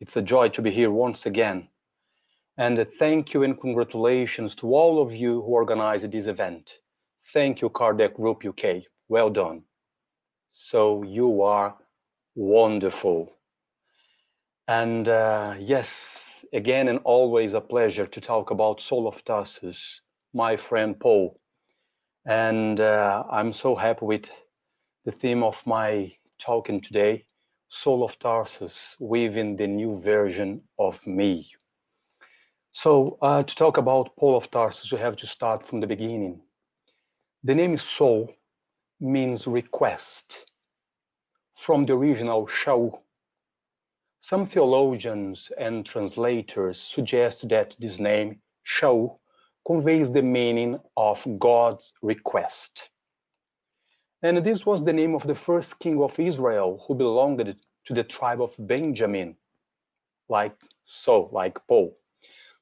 It's a joy to be here once again. And thank you and congratulations to all of you who organized this event. Thank you, Kardec Group UK. Well done. So you are wonderful. And yes, again and always a pleasure to talk about Soul of Tarsus, my friend Paul. And I'm so happy with the theme of my talking today, Soul of Tarsus, within the new version of me. So to talk about Paul of Tarsus, we have to start from the beginning. The name soul means request, from the original shau. Some theologians and translators suggest that this name, shau, conveys the meaning of God's request. And this was the name of the first king of Israel who belonged to the tribe of Benjamin, like Paul.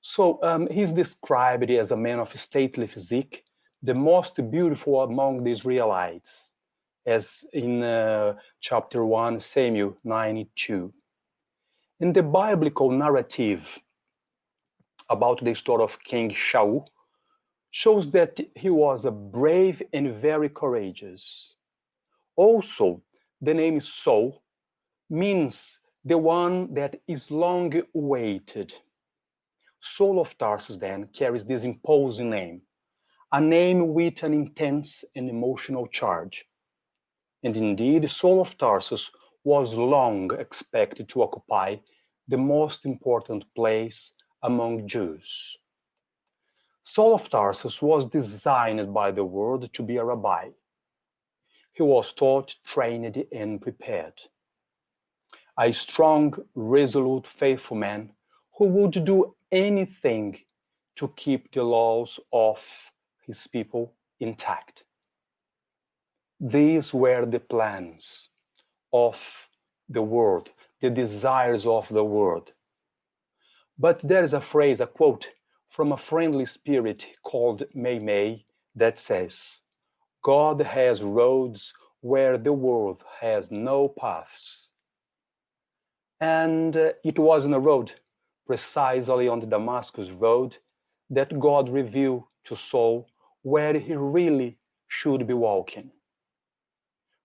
So he's described as a man of stately physique, the most beautiful among the Israelites, as in chapter 1, Samuel 9:2. In the biblical narrative about the story of King Shaul, shows that he was a brave and very courageous. Also, the name Saul means the one that is long awaited. Saul of Tarsus then carries this imposing name, a name with an intense and emotional charge. And indeed, Saul of Tarsus was long expected to occupy the most important place among Jews. Saul of Tarsus was designed by the world to be a rabbi. He was taught, trained, and prepared. A strong, resolute, faithful man who would do anything to keep the laws of his people intact. These were the plans of the world, the desires of the world. But there is a phrase, a quote from a friendly spirit called May May that says, God has roads where the world has no paths. And it was on a road, precisely on the Damascus road, that God revealed to Saul where he really should be walking.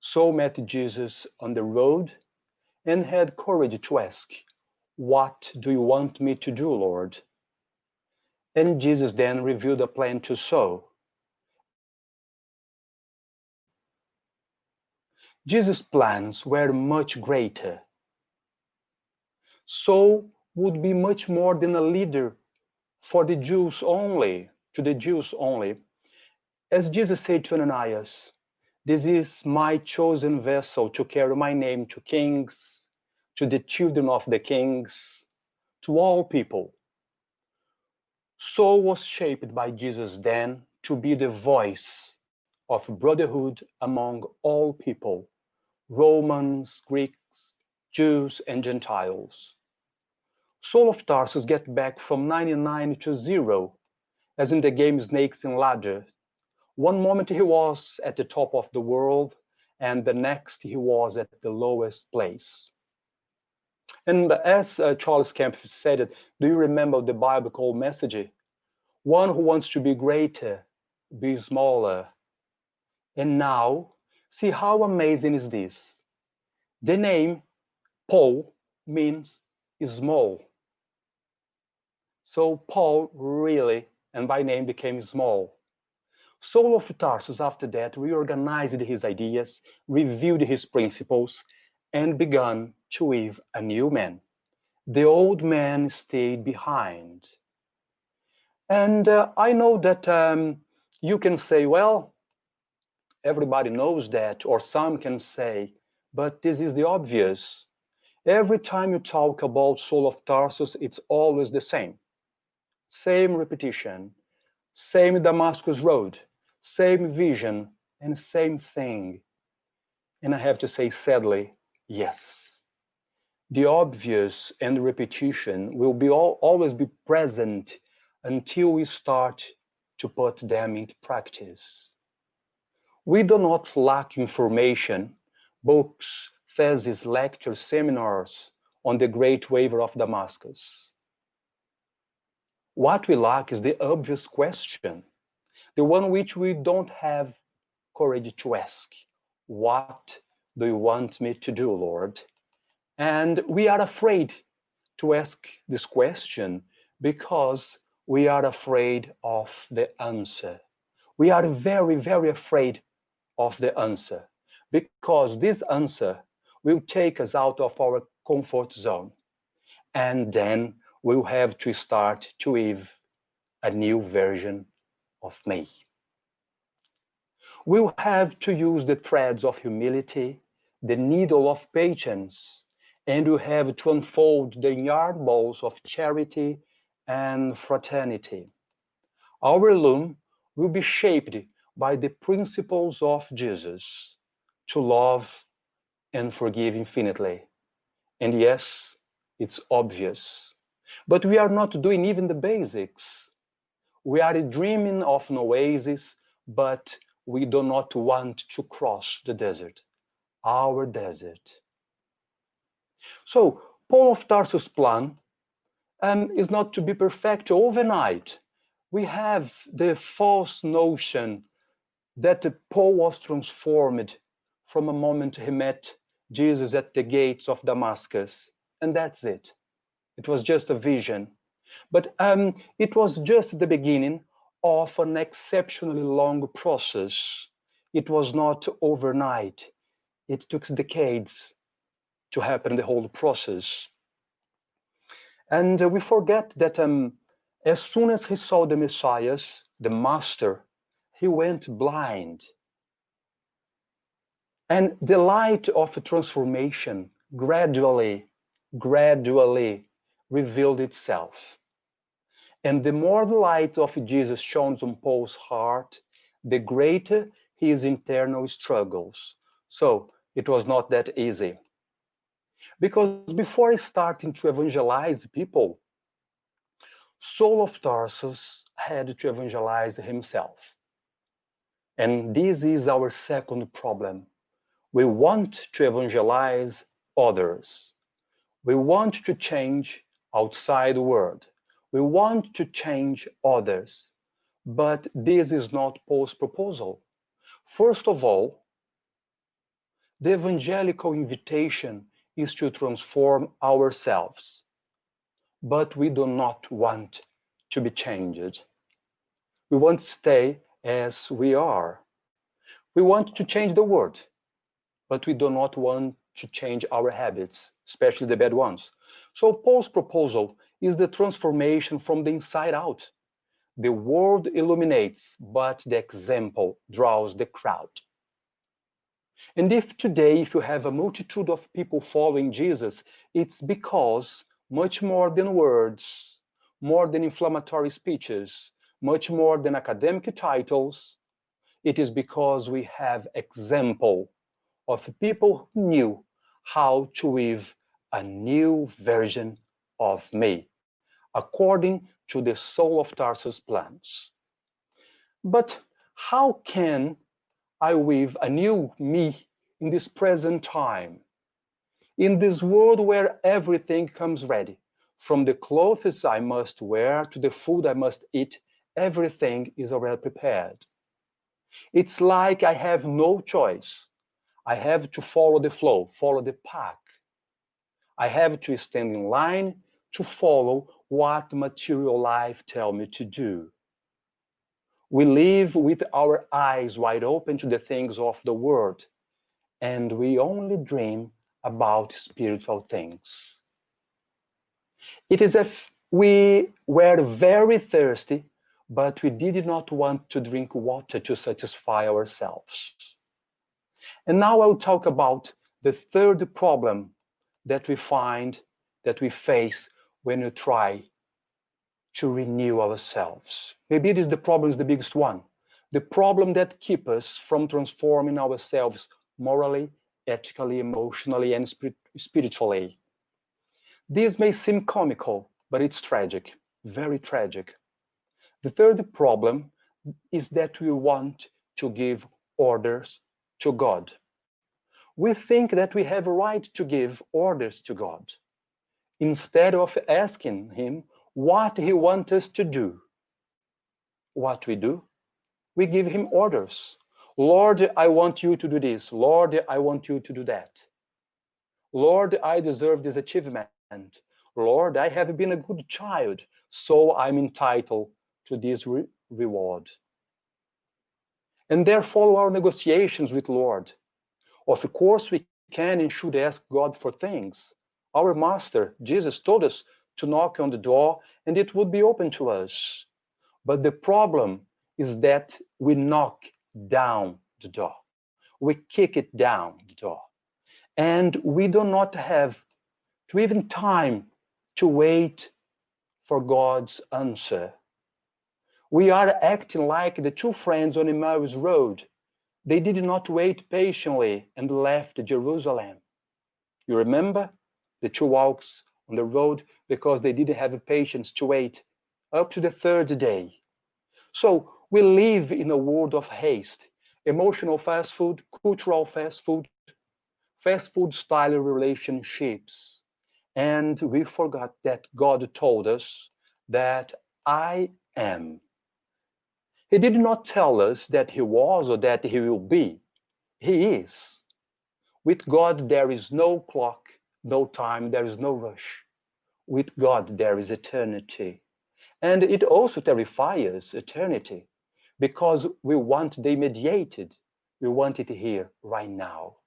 Saul met Jesus on the road and had courage to ask, "What do you want me to do, Lord?" And Jesus then revealed a plan to Saul. Jesus' plans were much greater. Saul would be much more than a leader for the Jews only, to the Jews only. As Jesus said to Ananias, "This is my chosen vessel to carry my name to kings, to the children of the kings, to all people." Saul was shaped by Jesus then to be the voice of brotherhood among all people, Romans, Greeks, Jews, and Gentiles. Saul of Tarsus get back from 99 to 0, as in the game Snakes and Ladders. One moment he was at the top of the world, and the next he was at the lowest place. And as Charles Kempf said it, do you remember the biblical message? One who wants to be greater, be smaller. And now, see how amazing is this? The name Paul means small. So Paul really, and by name, became small. Saul of Tarsus, after that, reorganized his ideas, reviewed his principles, and began to weave a new man. The old man stayed behind. And I know that you can say, well, everybody knows that, or some can say, but this is the obvious. Every time you talk about Saul of Tarsus, it's always the same. Same repetition, same Damascus road, same vision, and same thing. And I have to say, sadly, yes. The obvious and repetition will be always be present until we start to put them into practice. We do not lack information, books, theses, lectures, seminars, on the great waver of Damascus. What we lack is the obvious question, the one which we don't have courage to ask. What do you want me to do, Lord? And we are afraid to ask this question because we are afraid of the answer. We are very, very afraid of the answer because this answer will take us out of our comfort zone. And then we'll have to start to live a new version of me. We'll have to use the threads of humility, the needle of patience, and we'll have to unfold the yarn balls of charity and fraternity. Our loom will be shaped by the principles of Jesus to love and forgive infinitely. And yes, it's obvious. But we are not doing even the basics. We are dreaming of an oasis, but we do not want to cross the desert, our desert. So, Paul of Tarsus' plan is not to be perfect overnight. We have the false notion that Paul was transformed from a moment he met Jesus at the gates of Damascus, and that's it. It was just a vision. But it was just the beginning of an exceptionally long process. It was not overnight. It took decades to happen, the whole process. And we forget that as soon as he saw the Messiah, the Master, he went blind. And the light of transformation gradually revealed itself. And the more the light of Jesus shone on Paul's heart, the greater his internal struggles. So it was not that easy. Because before starting to evangelize people, Saul of Tarsus had to evangelize himself. And this is our second problem. We want to evangelize others. We want to change outside the world. We want to change others. But this is not Paul's proposal. First of all, the evangelical invitation is to transform ourselves. But we do not want to be changed. We want to stay as we are. We want to change the world, but we do not want to change our habits, especially the bad ones. So Paul's proposal is the transformation from the inside out. The world illuminates, but the example draws the crowd. And if today, if you have a multitude of people following Jesus, it's because much more than words, more than inflammatory speeches, much more than academic titles, it is because we have example of people who knew how to live a new version of me, according to the Saul of Tarsus plans. But how can I live a new me in this present time? In this world where everything comes ready, from the clothes I must wear to the food I must eat, everything is already prepared. It's like I have no choice. I have to follow the flow, follow the pack. I have to stand in line to follow what material life tells me to do. We live with our eyes wide open to the things of the world, and we only dream about spiritual things. It is as if we were very thirsty, but we did not want to drink water to satisfy ourselves. And now I'll talk about the third problem that we find, that we face when we try to renew ourselves. Maybe it is the problem is the biggest one. The problem that keeps us from transforming ourselves morally, ethically, emotionally, and spiritually. This may seem comical, but it's tragic, very tragic. The third problem is that we want to give orders to God. We think that we have a right to give orders to God. instead of asking him what he wants us to do, what we do? We give him orders. Lord, I want you to do this. Lord, I want you to do that. Lord, I deserve this achievement. Lord, I have been a good child, so I'm entitled to this reward. And there follow our negotiations with Lord. Of course, we can and should ask God for things. Our Master, Jesus, told us to knock on the door and it would be open to us. But the problem is that we knock down the door. We kick it down the door. And we do not have to even time to wait for God's answer. We are acting like the two friends on Emmaus Road. They did not wait patiently and left Jerusalem. You remember? The two walks on the road because they didn't have patience to wait up to the third day. So we live in a world of haste, emotional fast food, cultural fast food style relationships. And we forgot that God told us that I am. He did not tell us that he was or that he will be. He is. With God, there is no clock, no time, there is no rush. With God, there is eternity. And it also terrifies us, eternity, because we want the mediated. We want it here, right now.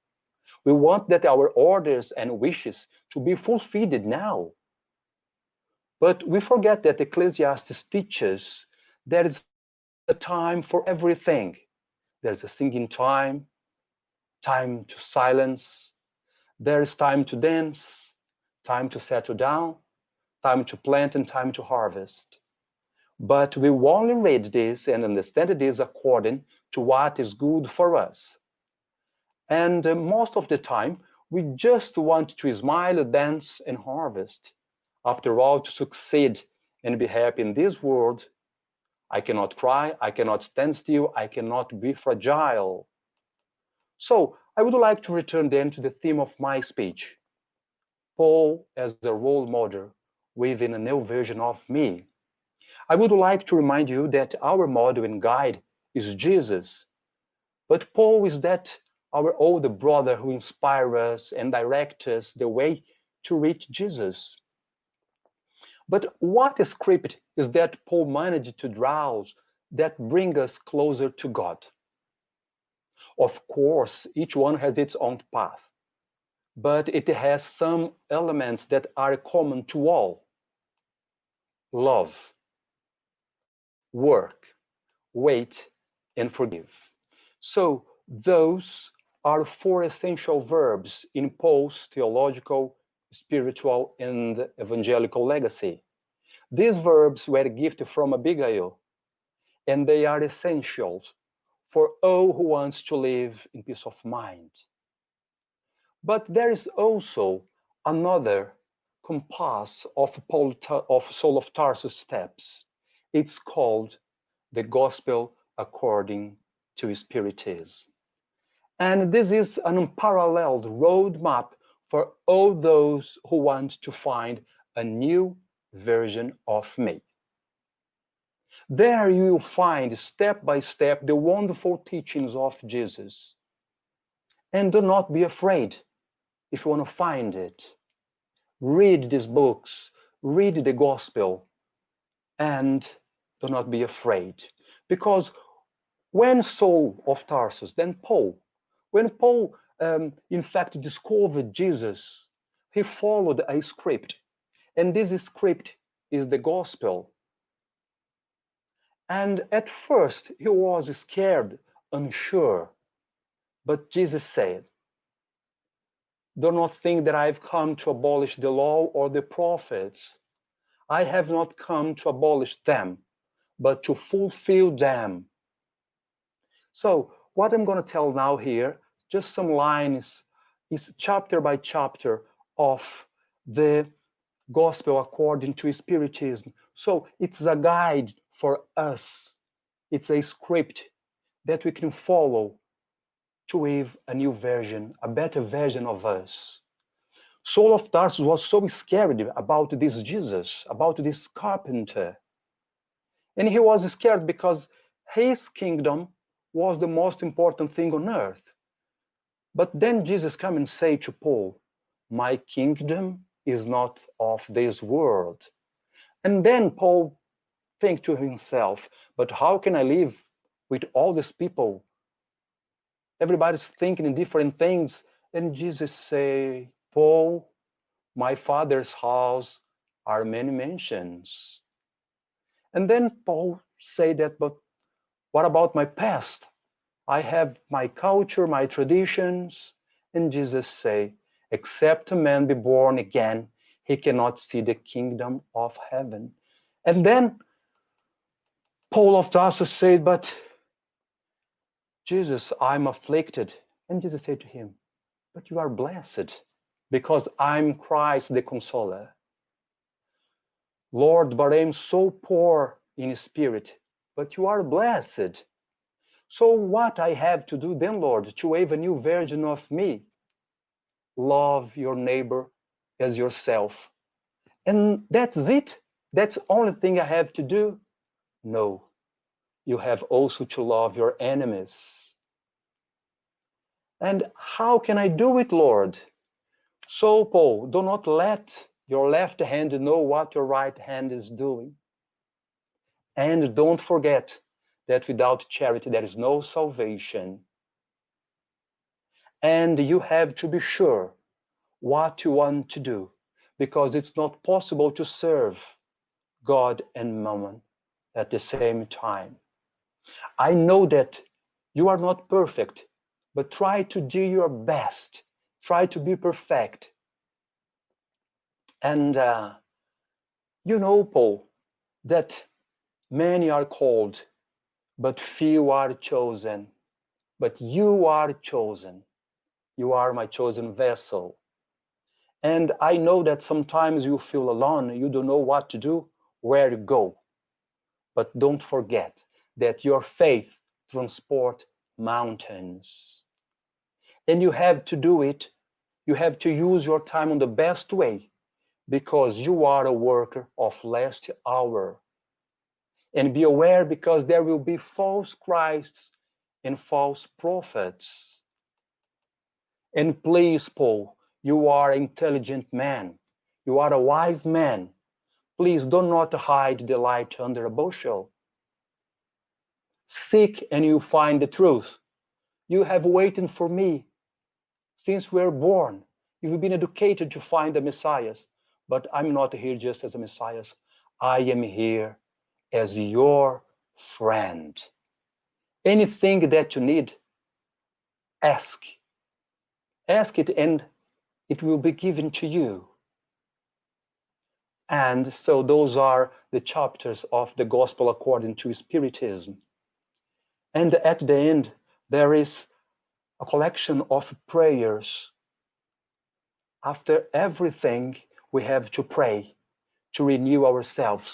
We want that our orders and wishes to be fulfilled now. But we forget that Ecclesiastes teaches there is a time for everything. There's a singing time, time to silence. There is time to dance, time to settle down, time to plant and time to harvest. But we only read this and understand this according to what is good for us. And most of the time, we just want to smile, dance, and harvest. After all, to succeed and be happy in this world, I cannot cry, I cannot stand still, I cannot be fragile. So, I would like to return then to the theme of my speech. Paul as a role model within a new version of me. I would like to remind you that our model and guide is Jesus. But Paul is that our older brother who inspires us and directs us the way to reach Jesus. But what is script is that Paul managed to draw that bring us closer to God. Of course, each one has its own path, but it has some elements that are common to all. Love, work, wait, and forgive. So those are four essential verbs in Paul's theological, spiritual, and evangelical legacy. These verbs were gifted from Abigail, and they are essentials for all who wants to live in peace of mind. But there is also another compass of Saul of Tarsus steps. It's called the Gospel according to Spiritism. And this is an unparalleled roadmap for all those who want to find a new version of me. There you will find step by step the wonderful teachings of Jesus. And do not be afraid if you want to find it. Read these books, read the gospel, and do not be afraid. Because when Saul of Tarsus, then Paul, when Paul in fact discovered Jesus, he followed a script. And this script is the gospel. And at first he was scared, unsure. But Jesus said, do not think that I have come to abolish the law or the prophets. I have not come to abolish them, but to fulfill them. So what I'm going to tell now here, just some lines, is chapter by chapter of the Gospel according to Spiritism. So it's a guide for us. It's a script that we can follow to live a new version, a better version of us. Saul of Tarsus was so scared about this Jesus, about this carpenter. And he was scared because his kingdom was the most important thing on earth. But then Jesus came and said to Paul, my kingdom is not of this world. And then Paul think to himself, but how can I live with all these people? Everybody's thinking in different things. And Jesus say, Paul, my Father's house are many mansions. And then Paul say that, but what about my past? I have my culture, my traditions. And Jesus say, except a man be born again, he cannot see the kingdom of heaven. And then Paul of Tarsus said, but Jesus, I'm afflicted. And Jesus said to him, but you are blessed because I'm Christ the Consoler. Lord, but I am so poor in spirit, but you are blessed. So what I have to do then, Lord, to have a new version of me? Love your neighbor as yourself. And that's it? That's the only thing I have to do? No, you have also to love your enemies. And how can I do it, Lord? So, Paul, do not let your left hand know what your right hand is doing. And don't forget that without charity there is no salvation. And you have to be sure what you want to do, because it's not possible to serve God and mammon at the same time. I know that you are not perfect, but try to do your best. Try to be perfect. And you know, Paul, that many are called, but few are chosen. But you are chosen. You are my chosen vessel. And I know that sometimes you feel alone. You don't know what to do, where to go. But don't forget that your faith transports mountains. And you have to do it. You have to use your time in the best way, because you are a worker of last hour. And be aware, because there will be false Christs and false prophets. And please, Paul, you are an intelligent man. You are a wise man. Please do not hide the light under a bushel. Seek and you find the truth. You have waited for me since we were born. You've been educated to find the Messiah. But I'm not here just as a Messiah. I am here as your friend. Anything that you need, ask. Ask it and it will be given to you. And so those are the chapters of the Gospel according to Spiritism. And at the end, there is a collection of prayers. After everything, we have to pray, to renew ourselves,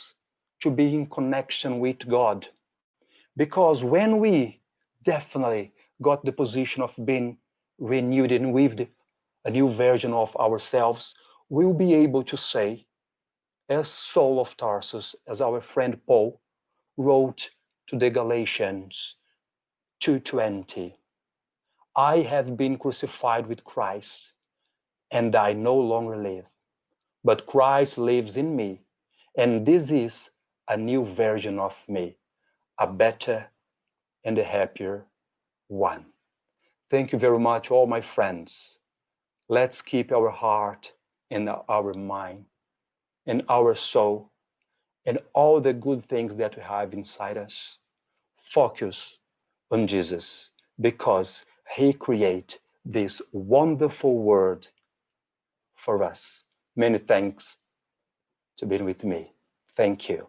to be in connection with God. Because when we definitely got the position of being renewed and with a new version of ourselves, we'll be able to say, as Saul of Tarsus, as our friend Paul wrote to the Galatians 2:20, I have been crucified with Christ, and I no longer live, but Christ lives in me, and this is a new version of me, a better and a happier one. Thank you very much, all my friends. Let's keep our heart and our mind and our soul and all the good things that we have inside us. Focus on Jesus, because he created this wonderful world for us. Many thanks to being with me. Thank you.